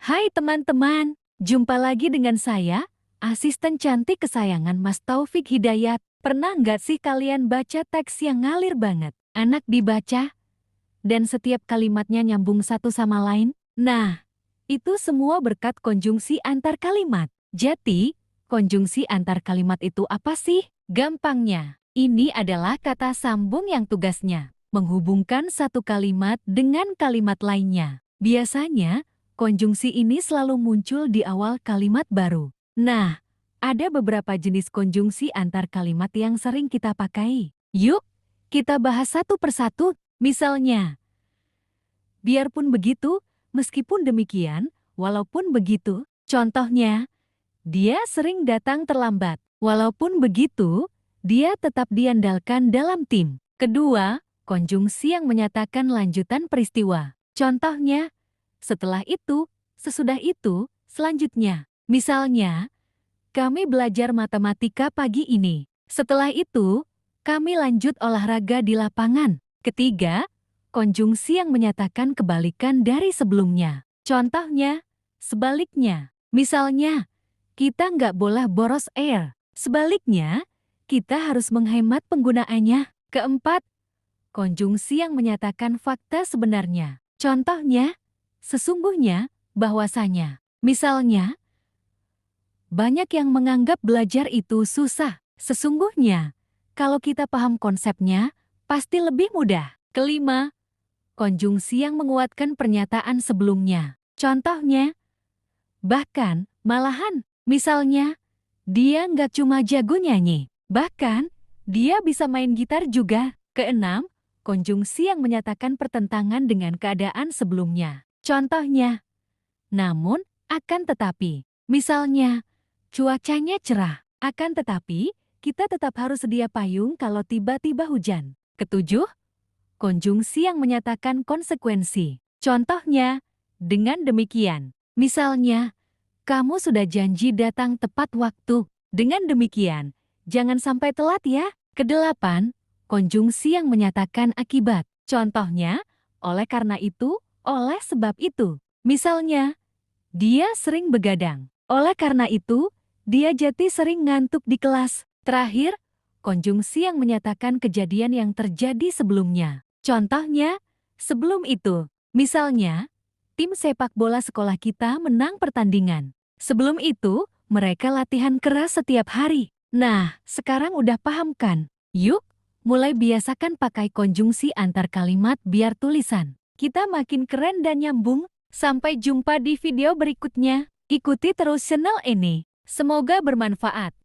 Hai teman-teman, jumpa lagi dengan saya, asisten cantik kesayangan Mas Taufik Hidayat. Pernah nggak sih kalian baca teks yang ngalir banget, enak dibaca, dan setiap kalimatnya nyambung satu sama lain? Nah, itu semua berkat konjungsi antar kalimat. Jadi, konjungsi antar kalimat itu apa sih? Gampangnya, ini adalah kata sambung yang tugasnya menghubungkan satu kalimat dengan kalimat lainnya. Biasanya, konjungsi ini selalu muncul di awal kalimat baru. Nah, ada beberapa jenis konjungsi antar kalimat yang sering kita pakai. Yuk, kita bahas satu persatu. Misalnya, biarpun begitu, meskipun demikian, walaupun begitu. Contohnya, dia sering datang terlambat. Walaupun begitu, dia tetap diandalkan dalam tim. Kedua, konjungsi yang menyatakan lanjutan peristiwa. Contohnya, setelah itu, sesudah itu, selanjutnya. Misalnya, kami belajar matematika pagi ini. Setelah itu, kami lanjut olahraga di lapangan. Ketiga, konjungsi yang menyatakan kebalikan dari sebelumnya. Contohnya, sebaliknya. Misalnya, kita nggak boleh boros air. Sebaliknya, kita harus menghemat penggunaannya. Keempat, konjungsi yang menyatakan fakta sebenarnya. Contohnya, sesungguhnya, bahwasanya. Misalnya, banyak yang menganggap belajar itu susah. Sesungguhnya, kalau kita paham konsepnya, pasti lebih mudah. Kelima, konjungsi yang menguatkan pernyataan sebelumnya. Contohnya, bahkan, malahan, misalnya, dia nggak cuma jago nyanyi, bahkan, dia bisa main gitar juga. Keenam, konjungsi yang menyatakan pertentangan dengan keadaan sebelumnya. Contohnya, namun, akan tetapi. Misalnya, cuacanya cerah, akan tetapi, kita tetap harus sedia payung kalau tiba-tiba hujan. Ketujuh, konjungsi yang menyatakan konsekuensi. Contohnya, dengan demikian. Misalnya, kamu sudah janji datang tepat waktu. Dengan demikian, jangan sampai telat ya. Kedelapan, konjungsi yang menyatakan akibat. Contohnya, oleh karena itu, oleh sebab itu. Misalnya, dia sering begadang. Oleh karena itu, dia jadi sering ngantuk di kelas. Terakhir, konjungsi yang menyatakan kejadian yang terjadi sebelumnya. Contohnya, sebelum itu. Misalnya, tim sepak bola sekolah kita menang pertandingan. Sebelum itu, mereka latihan keras setiap hari. Nah, sekarang udah paham kan? Yuk, mulai biasakan pakai konjungsi antar kalimat biar tulisan kita makin keren dan nyambung. Sampai jumpa di video berikutnya. Ikuti terus channel ini. Semoga bermanfaat.